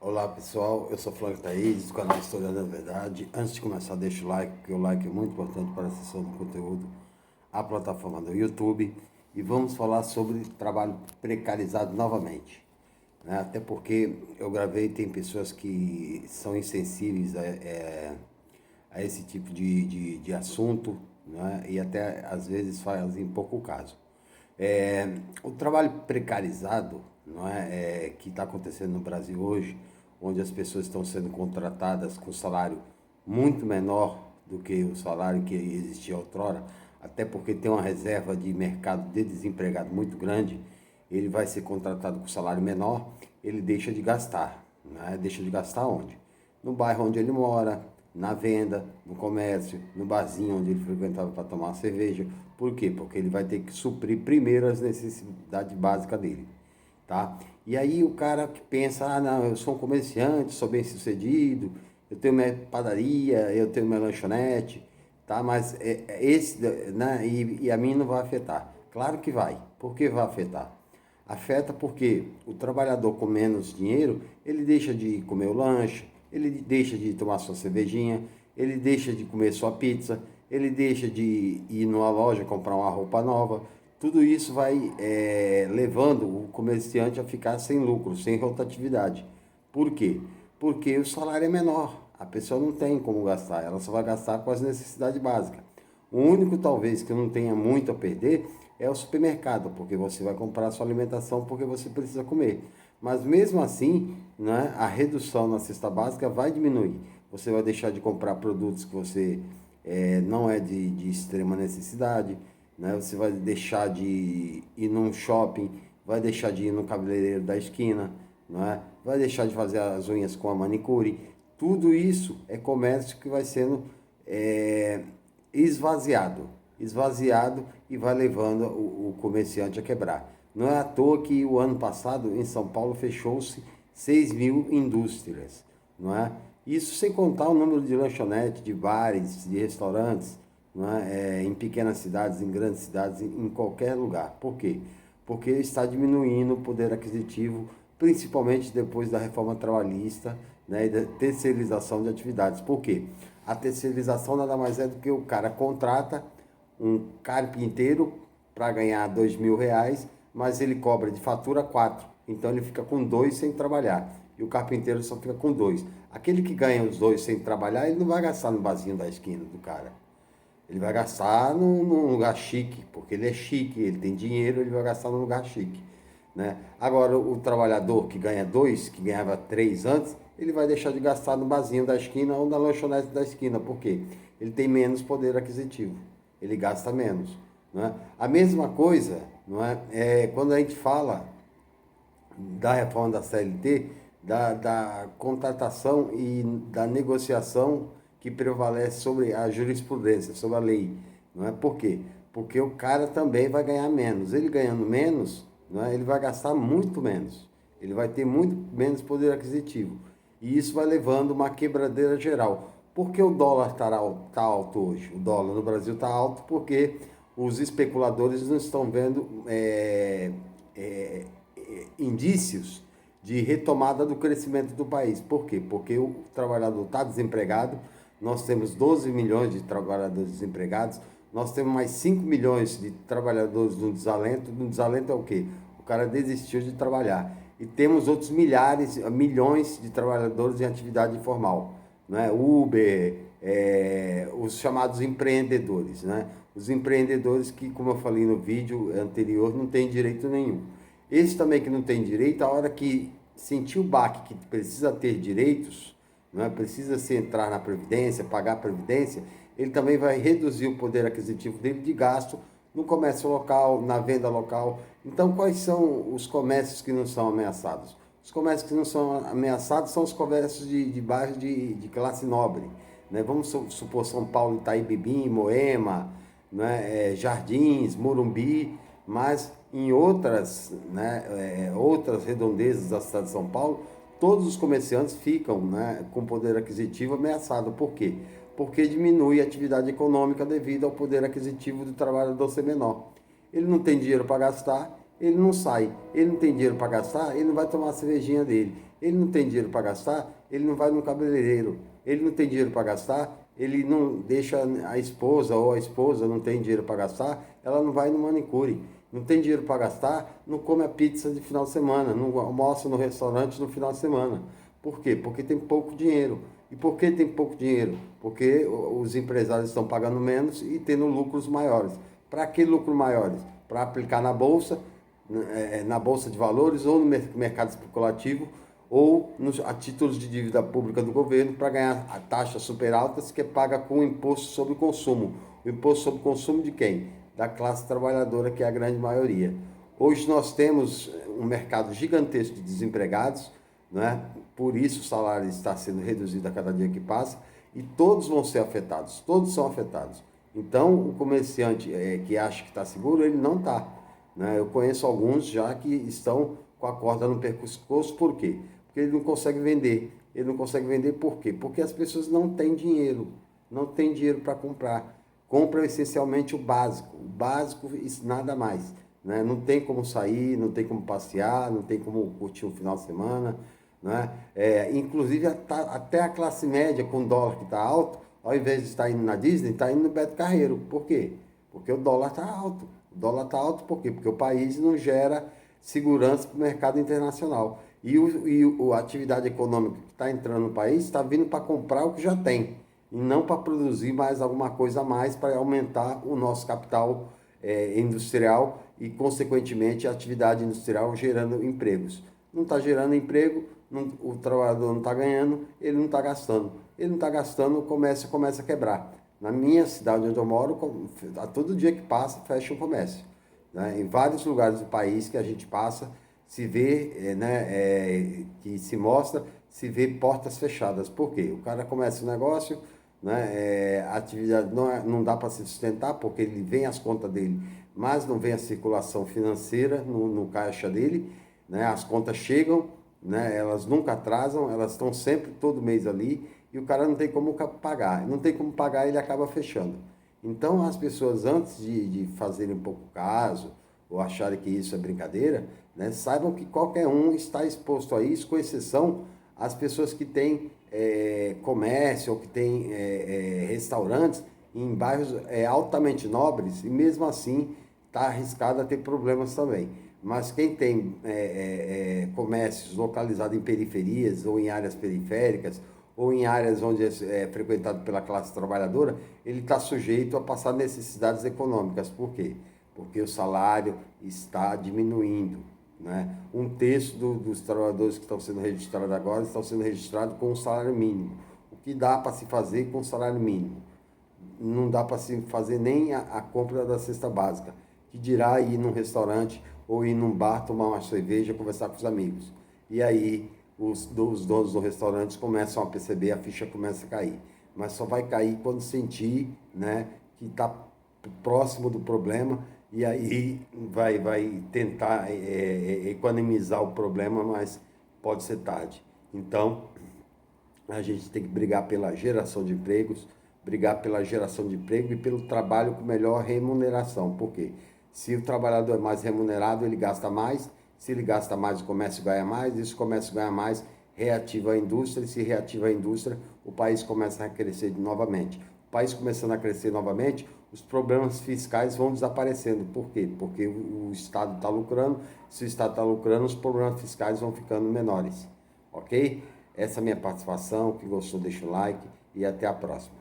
Olá pessoal, eu sou Flávio Thaís, do canal História da Verdade. Antes de começar, deixa o like, porque o like é muito importante para a acessão do conteúdo à plataforma do YouTube. E vamos falar sobre trabalho precarizado novamente, né? Até porque eu gravei, tem pessoas que são insensíveis a esse tipo de assunto, né? E até às vezes fazem pouco caso. O trabalho precarizado, não que está acontecendo no Brasil hoje, onde as pessoas estão sendo contratadas com salário muito menor do que o salário que existia outrora, até porque tem uma reserva de mercado de desempregado muito grande. Ele vai ser contratado com salário menor, ele deixa de gastar, né? Deixa de gastar onde? No bairro onde ele mora, na venda, no comércio, no barzinho onde ele frequentava para tomar uma cerveja. Por quê? Porque ele vai ter que suprir primeiro as necessidades básicas dele, tá? E aí o cara que pensa, não, eu sou um comerciante, sou bem sucedido, eu tenho minha padaria, eu tenho minha lanchonete, tá? Mas esse, né? E a mim não vai afetar. Claro que vai. Por que vai afetar? Afeta porque o trabalhador com menos dinheiro, ele deixa de comer o lanche, ele deixa de tomar sua cervejinha, ele deixa de comer sua pizza, ele deixa de ir numa loja comprar uma roupa nova. Tudo isso vai levando o comerciante a ficar sem lucro, sem rotatividade. Por quê? Porque o salário é menor, a pessoa não tem como gastar, ela só vai gastar com as necessidades básicas. O único, talvez, que não tenha muito a perder é o supermercado, porque você vai comprar a sua alimentação porque você precisa comer. Mas mesmo assim, né, a redução na cesta básica vai diminuir. Você vai deixar de comprar produtos que você não é de extrema necessidade, né? Você vai deixar de ir num shopping, vai deixar de ir no cabeleireiro da esquina, né? Vai deixar de fazer as unhas com a manicure. Tudo isso é comércio que vai sendo é, esvaziado, esvaziado e vai levando o comerciante a quebrar. Não é à toa que o ano passado em São Paulo fechou-se 6 mil indústrias, não é? Isso sem contar o número de lanchonetes, de bares, de restaurantes, não é? Em pequenas cidades, em grandes cidades, em qualquer lugar. Por quê? Porque está diminuindo o poder aquisitivo, principalmente depois da reforma trabalhista, né, e da terceirização de atividades. Por quê? A terceirização nada mais é do que o cara contrata um carpinteiro para ganhar R$ 2.000, mas ele cobra de fatura 4. Então ele fica com 2 sem trabalhar. E o carpinteiro só fica com 2. Aquele que ganha os 2 sem trabalhar, ele não vai gastar no barzinho da esquina do cara. Ele vai gastar num lugar chique, porque ele é chique, ele tem dinheiro, ele vai gastar num lugar chique, né? Agora, o trabalhador que ganha 2, que ganhava 3 antes, ele vai deixar de gastar no barzinho da esquina ou na lanchonete da esquina. Por quê? Ele tem menos poder aquisitivo, ele gasta menos, né? A mesma coisa, não quando a gente fala da reforma da CLT, da contratação e da negociação que prevalece sobre a jurisprudência, sobre a lei. Não é? Por quê? Porque o cara também vai ganhar menos. Ele ganhando menos, não é? Ele vai gastar muito menos. Ele vai ter muito menos poder aquisitivo. E isso vai levando uma quebradeira geral. Por que o dólar está alto hoje? O dólar no Brasil está alto porque os especuladores não estão vendo indícios de retomada do crescimento do país. Por quê? Porque o trabalhador está desempregado, nós temos 12 milhões de trabalhadores desempregados, nós temos mais 5 milhões de trabalhadores no desalento. No desalento é o quê? O cara desistiu de trabalhar. E temos outros milhões de trabalhadores em atividade informal, né? Uber, os chamados empreendedores, né? Os empreendedores que, como eu falei no vídeo anterior, não têm direito nenhum. Esse também que não tem direito, a hora que sentir o baque que precisa ter direitos, não é? Precisa se entrar na Previdência, pagar a Previdência, ele também vai reduzir o poder aquisitivo dele de gasto no comércio local, na venda local. Então, quais são os comércios que não são ameaçados? Os comércios que não são ameaçados são os comércios de bairros de classe nobre, né? Vamos supor São Paulo, Itaim, Moema, né? Jardins, Morumbi, mas em outras, né, outras redondezas da cidade de São Paulo, todos os comerciantes ficam, né, com poder aquisitivo ameaçado. Por quê? Porque diminui a atividade econômica devido ao poder aquisitivo do trabalhador ser menor. Ele não tem dinheiro para gastar, ele não sai. Ele não tem dinheiro para gastar, ele não vai tomar a cervejinha dele. Ele não tem dinheiro para gastar, ele não vai no cabeleireiro. Ele não tem dinheiro para gastar, ele não deixa a esposa, ou a esposa não tem dinheiro para gastar, ela não vai no manicure. Não tem dinheiro para gastar, não come a pizza de final de semana, não almoça no restaurante no final de semana. Por quê? Porque tem pouco dinheiro. E por que tem pouco dinheiro? Porque os empresários estão pagando menos e tendo lucros maiores. Para que lucros maiores? Para aplicar na bolsa de valores ou no mercado especulativo ou a títulos de dívida pública do governo para ganhar taxas super altas que é paga com o imposto sobre o consumo. O imposto sobre o consumo de quem? Da classe trabalhadora, que é a grande maioria. Hoje nós temos um mercado gigantesco de desempregados, né? Por isso o salário está sendo reduzido a cada dia que passa e todos vão ser afetados, todos são afetados. Então o comerciante que acha que está seguro, ele não está. Né? Eu conheço alguns já que estão com a corda no pescoço, por quê? Porque ele não consegue vender. Ele não consegue vender por quê? Porque as pessoas não têm dinheiro, não têm dinheiro para comprar. Compram essencialmente o básico e nada mais. Né? Não tem como sair, não tem como passear, não tem como curtir um final de semana. Né? Inclusive até a classe média com o dólar que está alto, ao invés de estar indo na Disney, está indo no Beto Carreiro. Por quê? Porque o dólar está alto. O dólar está alto por quê? Porque o país não gera segurança para o mercado internacional. E a atividade econômica que está entrando no país está vindo para comprar o que já tem, e não para produzir mais alguma coisa a mais para aumentar o nosso capital industrial e, consequentemente, a atividade industrial gerando empregos. Não está gerando emprego, o trabalhador não está ganhando, ele não está gastando. Ele não está gastando, o comércio começa a quebrar. Na minha cidade onde eu moro, a todo dia que passa, fecha o comércio. Né? Em vários lugares do país que a gente passa, se vê, que se mostra, se vê portas fechadas. Por quê? O cara começa o negócio, né? A atividade não dá para se sustentar, porque ele vem as contas dele, mas não vem a circulação financeira no caixa dele. Né? As contas chegam, né? Elas nunca atrasam, elas estão sempre todo mês ali, e o cara não tem como pagar. Não tem como pagar, ele acaba fechando. Então, as pessoas, antes de fazerem pouco caso, ou acharem que isso é brincadeira, né, saibam que qualquer um está exposto a isso, com exceção as pessoas que têm comércio ou que têm restaurantes em bairros altamente nobres, e mesmo assim está arriscado a ter problemas também. Mas quem tem comércios localizados em periferias ou em áreas periféricas, ou em áreas onde é frequentado pela classe trabalhadora, ele está sujeito a passar necessidades econômicas. Por quê? Porque o salário está diminuindo. Né? Um terço dos trabalhadores que estão sendo registrados agora estão sendo registrados com um salário mínimo. O que dá para se fazer com o salário mínimo? Não dá para se fazer nem a compra da cesta básica, que dirá ir num restaurante ou ir num bar, tomar uma cerveja, conversar com os amigos. E aí os donos do restaurante começam a perceber, a ficha começa a cair. Mas só vai cair quando sentir, né, que está próximo do problema, e aí vai tentar equanimizar o problema, mas pode ser tarde. Então, a gente tem que brigar pela geração de empregos, brigar pela geração de emprego e pelo trabalho com melhor remuneração. Por quê? Se o trabalhador é mais remunerado, ele gasta mais. Se ele gasta mais, o comércio ganha mais. E se o comércio ganha mais, reativa a indústria. E se reativa a indústria, o país começa a crescer novamente. O país começando a crescer novamente, os problemas fiscais vão desaparecendo. Por quê? Porque o Estado está lucrando. Se o Estado está lucrando, os problemas fiscais vão ficando menores. Ok? Essa é a minha participação. Quem gostou, deixa o like e até a próxima.